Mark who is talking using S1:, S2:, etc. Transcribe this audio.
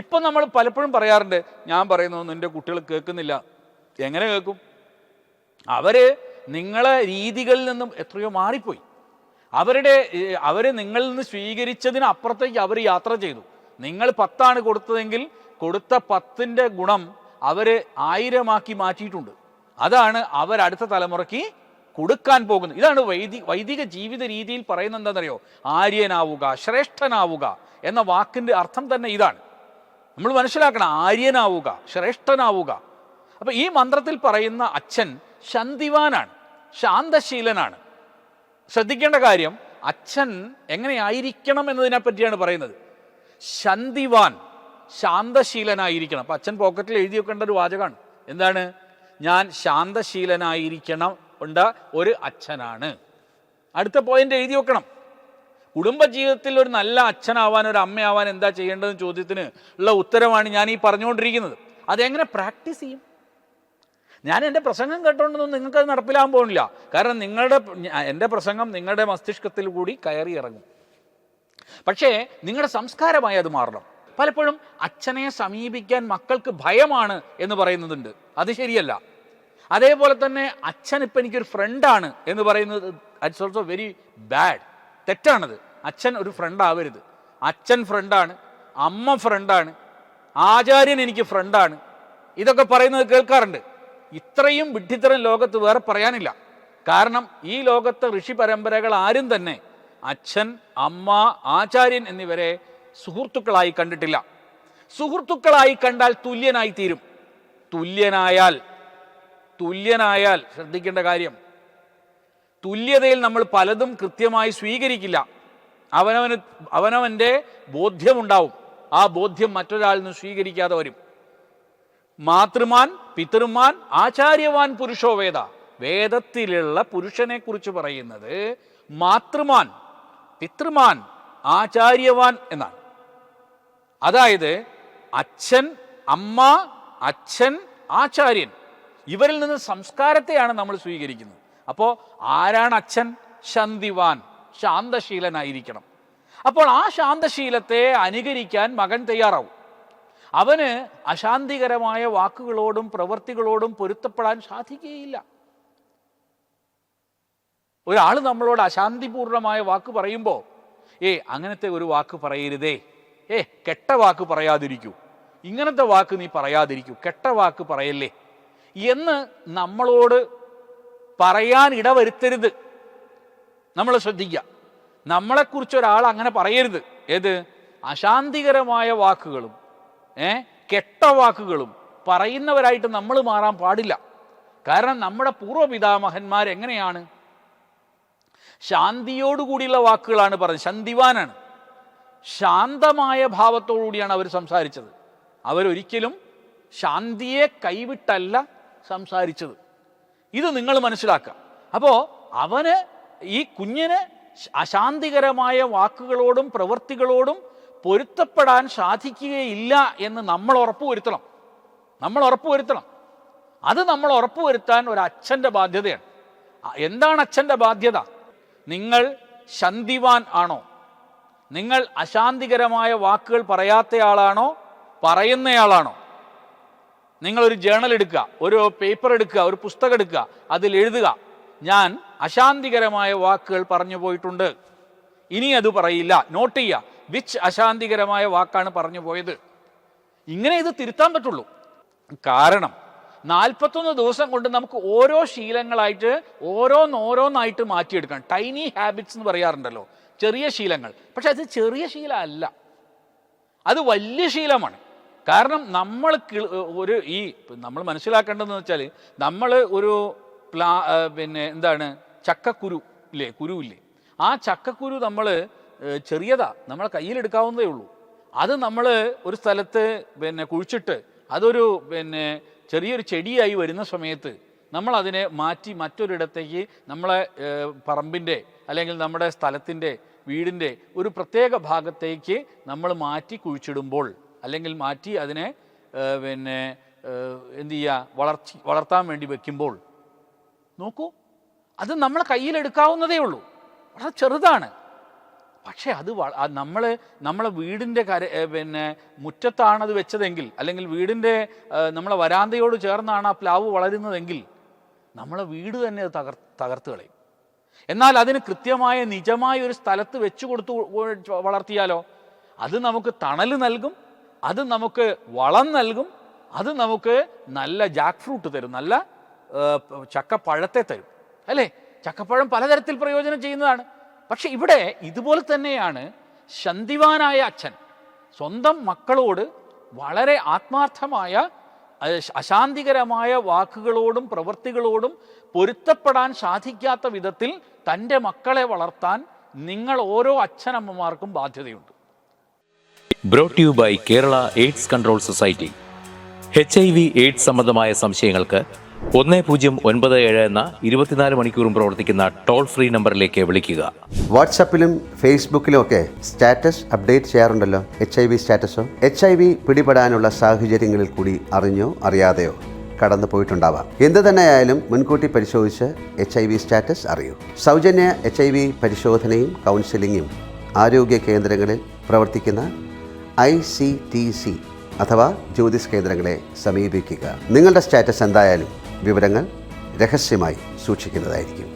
S1: ഇപ്പം നമ്മൾ പലപ്പോഴും പറയാറുണ്ട്, ഞാൻ പറയുന്നതൊന്നും എൻ്റെ കുട്ടികൾ കേൾക്കുന്നില്ല. എങ്ങനെ കേൾക്കും? നിങ്ങളെ രീതികളിൽ നിന്നും എത്രയോ മാറിപ്പോയി. അവർ നിങ്ങളിൽ നിന്ന് സ്വീകരിച്ചതിന് അപ്പുറത്തേക്ക് അവർ യാത്ര ചെയ്തു. നിങ്ങൾ 10 കൊടുത്തതെങ്കിൽ കൊടുത്ത 10ൻ്റെ ഗുണം അവർ 1000 മാറ്റിയിട്ടുണ്ട്. അതാണ് അടുത്ത തലമുറയ്ക്ക് കൊടുക്കാൻ പോകുന്നത്. ഇതാണ് വൈദിക ജീവിത രീതിയിൽ പറയുന്നത്. എന്താണെന്നറിയോ? ആര്യനാവുക, ശ്രേഷ്ഠനാവുക എന്ന വാക്കിൻ്റെ അർത്ഥം തന്നെ ഇതാണ്. നമ്മൾ മനസ്സിലാക്കണം, ആര്യനാവുക, ശ്രേഷ്ഠനാവുക. അപ്പം ഈ മന്ത്രത്തിൽ പറയുന്ന അച്ഛൻ ശാന്തിവാനാണ്, ശാന്തശീലനാണ്. ശ്രദ്ധിക്കേണ്ട കാര്യം, അച്ഛൻ എങ്ങനെയായിരിക്കണം എന്നതിനെ പറ്റിയാണ് പറയുന്നത്. ശാന്തിവാൻ, ശാന്തശീലനായിരിക്കണം. അപ്പം അച്ഛൻ പോക്കറ്റിൽ എഴുതി വെക്കേണ്ട ഒരു വാചകമാണ്. എന്താണ്? ഞാൻ ശാന്തശീലനായിരിക്കണം ഒരു അച്ഛനാണ്. അടുത്ത പോയിന്റ് എഴുതി വെക്കണം. കുടുംബജീവിതത്തിൽ ഒരു നല്ല അച്ഛനാവാൻ, ഒരു അമ്മയാവാൻ എന്താ ചെയ്യേണ്ടതെന്ന് ചോദ്യത്തിന് ഉള്ള ഉത്തരമാണ് ഞാൻ ഈ പറഞ്ഞുകൊണ്ടിരിക്കുന്നത്. അതെങ്ങനെ പ്രാക്ടീസ് ചെയ്യും? ഞാൻ എൻ്റെ പ്രസംഗം കേട്ടോണ്ടൊന്നും നിങ്ങൾക്കത് നടപ്പിലാകാൻ പോകുന്നില്ല. കാരണം എൻ്റെ പ്രസംഗം നിങ്ങളുടെ മസ്തിഷ്കത്തിൽ കൂടി കയറി ഇറങ്ങും. പക്ഷേ നിങ്ങളുടെ സംസ്കാരമായി അത് മാറണം. പലപ്പോഴും അച്ഛനെ സമീപിക്കാൻ മക്കൾക്ക് ഭയമാണ് എന്ന് പറയുന്നതുണ്ട്. അത് ശരിയല്ല. അതേപോലെ തന്നെ അച്ഛൻ ഇപ്പം എനിക്കൊരു ഫ്രണ്ടാണ് എന്ന് പറയുന്നത് ഇറ്റ്സ് ഓൾസോ വെരി ബാഡ്. തെറ്റാണത്. അച്ഛൻ ഒരു ഫ്രണ്ട് ആവരുത്. അച്ഛൻ ഫ്രണ്ടാണ്, അമ്മ ഫ്രണ്ടാണ്, ആചാര്യൻ എനിക്ക് ഫ്രണ്ടാണ്, ഇതൊക്കെ പറയുന്നത് കേൾക്കാറുണ്ട്. ഇത്രയും വിഡ്ഢിത്തരം ലോകത്ത് വേറെ പറയാനില്ല. കാരണം ഈ ലോകത്തെ ഋഷി പരമ്പരകൾ ആരും തന്നെ അച്ഛൻ, അമ്മ, ആചാര്യൻ എന്നിവരെ സുഹൃത്തുക്കളായി കണ്ടിട്ടില്ല. സുഹൃത്തുക്കളായി കണ്ടാൽ തുല്യനായി തീരും. തുല്യനായാൽ ശ്രദ്ധിക്കേണ്ട കാര്യം, തുല്യതയിൽ നമ്മൾ പലതും കൃത്യമായി സ്വീകരിക്കില്ല. അവനവൻ്റെ ബോധ്യമുണ്ടാവും. ആ ബോധ്യം മറ്റൊരാളിൽ നിന്ന് സ്വീകരിക്കാതെ വരും. മാതൃമാൻ, പിതൃമാൻ, ആചാര്യവാൻ പുരുഷോ വേദ. വേദത്തിലുള്ള പുരുഷനെ കുറിച്ച് പറയുന്നത് മാതൃമാൻ, പിതൃമാൻ, ആചാര്യവാൻ എന്നാണ്. അതായത് അച്ഛൻ, അമ്മ, അച്ഛൻ, ആചാര്യൻ, ഇവരിൽ നിന്ന് സംസ്കാരത്തെയാണ് നമ്മൾ സ്വീകരിക്കുന്നത്. അപ്പോൾ ആരാണ് അച്ഛൻ? ശാന്തിവാൻ, ശാന്തശീലനായിരിക്കണം. അപ്പോൾ ആ ശാന്തശീലത്തെ അനുകരിക്കാൻ മകൻ തയ്യാറാവും. അവന് അശാന്തികരമായ വാക്കുകളോടും പ്രവൃത്തികളോടും പൊരുത്തപ്പെടാൻ സാധിക്കുകയില്ല. ഒരാൾ നമ്മളോട് അശാന്തിപൂർണമായ വാക്ക് പറയുമ്പോൾ അങ്ങനത്തെ ഒരു വാക്ക് പറയരുതേ, കെട്ട വാക്ക് പറയാതിരിക്കൂ, ഇങ്ങനത്തെ വാക്ക് നീ പറയാതിരിക്കൂ, കെട്ട വാക്ക് പറയല്ലേ എന്ന് നമ്മളോട് പറയാൻ ഇടവരുത്തരുത്. നമ്മൾ ശ്രദ്ധിക്കുക. നമ്മളെക്കുറിച്ച് ഒരാൾ അങ്ങനെ പറയരുത്. അശാന്തികരമായ വാക്കുകളും കെട്ട വാക്കുകളും പറയുന്നവരായിട്ട് നമ്മൾ മാറാൻ പാടില്ല. കാരണം നമ്മുടെ പൂർവ്വപിതാമഹന്മാരെങ്ങനെയാണ്? ശാന്തിയോടുകൂടിയുള്ള വാക്കുകളാണ് പറഞ്ഞത്. ശാന്തിവാനാണ്, ശാന്തമായ ഭാവത്തോടുകൂടിയാണ് അവർ സംസാരിച്ചത്. അവരൊരിക്കലും ശാന്തിയെ കൈവിട്ടല്ല സംസാരിച്ചത്. ഇത് നിങ്ങൾ മനസ്സിലാക്കുക. അപ്പോൾ ഈ കുഞ്ഞിന് അശാന്തികരമായ വാക്കുകളോടും പ്രവൃത്തികളോടും പൊരുത്തപ്പെടാൻ സാധിക്കുകയില്ല എന്ന് നമ്മൾ ഉറപ്പുവരുത്തണം. അത് നമ്മൾ ഉറപ്പുവരുത്താൻ ഒരു അച്ഛൻ്റെ ബാധ്യതയാണ്. എന്താണ് അച്ഛൻ്റെ ബാധ്യത? നിങ്ങൾ ശാന്തിവാൻ ആണോ? നിങ്ങൾ അശാന്തികരമായ വാക്കുകൾ പറയാത്തയാളാണോ, പറയുന്നയാളാണോ? നിങ്ങളൊരു ജേണൽ എടുക്കുക, ഒരു പേപ്പർ എടുക്കുക, ഒരു പുസ്തകം എടുക്കുക, അതിൽ എഴുതുക, ഞാൻ അശാന്തികരമായ വാക്കുകൾ പറഞ്ഞു പോയിട്ടുണ്ട്, ഇനി അത് പറയില്ല. നോട്ട് ചെയ്യുക, വിച്ച് അശാന്തികരമായ വാക്കാണ് പറഞ്ഞു പോയത്. ഇങ്ങനെ ഇത് തിരുത്താൻ പറ്റുള്ളൂ. കാരണം 41 ദിവസം കൊണ്ട് നമുക്ക് ഓരോ ശീലങ്ങളായിട്ട് ഓരോന്നായിട്ട് മാറ്റിയെടുക്കണം. ടൈനി ഹാബിറ്റ്സ് എന്ന് പറയാറുണ്ടല്ലോ, ചെറിയ ശീലങ്ങൾ. പക്ഷെ അത് ചെറിയ ശീലമല്ല, അത് വലിയ ശീലമാണ്. കാരണം നമ്മൾ മനസ്സിലാക്കേണ്ടതെന്ന് വെച്ചാൽ, നമ്മൾ ഒരു ചക്കക്കുരു കുരുവില്ലേ, ആ ചക്കക്കുരു നമ്മൾ ചെറിയതാ, നമ്മളെ കയ്യിലെടുക്കാവുന്നതേ ഉള്ളൂ. അത് നമ്മൾ ഒരു സ്ഥലത്ത് കുഴിച്ചിട്ട് അതൊരു ചെറിയൊരു ചെടിയായി വരുന്ന സമയത്ത് നമ്മൾ അതിനെ മാറ്റി മറ്റൊരിടത്തേക്ക്, നമ്മളെ പറമ്പിൻ്റെ അല്ലെങ്കിൽ നമ്മുടെ സ്ഥലത്തിൻ്റെ വീടിൻ്റെ ഒരു പ്രത്യേക ഭാഗത്തേക്ക് നമ്മൾ മാറ്റി കുഴിച്ചിടുമ്പോൾ, അല്ലെങ്കിൽ മാറ്റി അതിനെ എന്ത് ചെയ്യുക, വളർത്താൻ വേണ്ടി വെക്കുമ്പോൾ നോക്കൂ, അത് നമ്മളെ കയ്യിലെടുക്കാവുന്നതേ ഉള്ളൂ. വളരെ ചെറുതാണ്. പക്ഷേ അത് നമ്മളെ വീടിൻ്റെ മുറ്റത്താണത് വെച്ചതെങ്കിൽ, അല്ലെങ്കിൽ വീടിൻ്റെ നമ്മളെ വരാന്തയോട് ചേർന്നാണ് ആ പ്ലാവ് വളരുന്നതെങ്കിൽ നമ്മളെ വീട് തന്നെ അത് തകർത്ത് കളയും. എന്നാൽ അതിന് കൃത്യമായ നിജമായ ഒരു സ്ഥലത്ത് വെച്ച് കൊടുത്ത് വളർത്തിയാലോ, അത് നമുക്ക് തണൽ നൽകും, അത് നമുക്ക് വളം നൽകും, അത് നമുക്ക് നല്ല ജാക്ക് ഫ്രൂട്ട് തരും, നല്ല ചക്കപ്പഴത്തെ തരും, അല്ലേ? ചക്കപ്പഴം പലതരത്തിൽ പ്രയോജനം ചെയ്യുന്നതാണ്. പക്ഷെ ഇവിടെ ഇതുപോലെ തന്നെയാണ് ശന്തിവാനായ അച്ഛൻ സ്വന്തം മക്കളോട് വളരെ ആത്മാർത്ഥമായ അശാന്തികരമായ വാക്കുകളോടും പ്രവൃത്തികളോടും പൊരുത്തപ്പെടാൻ സാധിക്കാത്ത വിധത്തിൽ തൻ്റെ മക്കളെ വളർത്താൻ നിങ്ങൾ ഓരോ അച്ഛനമ്മമാർക്കും ബാധ്യതയുണ്ട്.
S2: Brought you by Kerala AIDS control society. HIV AIDS സംബന്ധമായ സംശയങ്ങൾക്ക് 1097 എന്ന 24 മണിക്കൂറും പ്രവർത്തിക്കുന്ന ടോൾ ഫ്രീ നമ്പറിലേക്ക് വിളിക്കുക.
S3: വാട്സാപ്പിലും ഫേസ്ബുക്കിലും ഒക്കെ സ്റ്റാറ്റസ് അപ്ഡേറ്റ് ചെയ്യാറുണ്ടല്ലോ, HIV സ്റ്റാറ്റസോ. HIV പിടിപെടാനുള്ള സാഹചര്യങ്ങളിൽ കൂടി അറിഞ്ഞോ അറിയാതെയോ കടന്നു പോയിട്ടുണ്ടാവാം. എന്ത് തന്നെയായാലും മുൻകൂട്ടി പരിശോധിച്ച് HIV സ്റ്റാറ്റസ് അറിയൂ. സൗജന്യ HIV പരിശോധനയും കൗൺസിലിങ്ങും ആരോഗ്യ കേന്ദ്രങ്ങളിൽ പ്രവർത്തിക്കുന്ന ICTC അഥവാ ജ്യോതിസ് കേന്ദ്രങ്ങളെ സമീപിക്കുക. നിങ്ങളുടെ സ്റ്റാറ്റസ് എന്തായാലും വിവരങ്ങൾ രഹസ്യമായി സൂക്ഷിക്കുന്നതായിരിക്കും.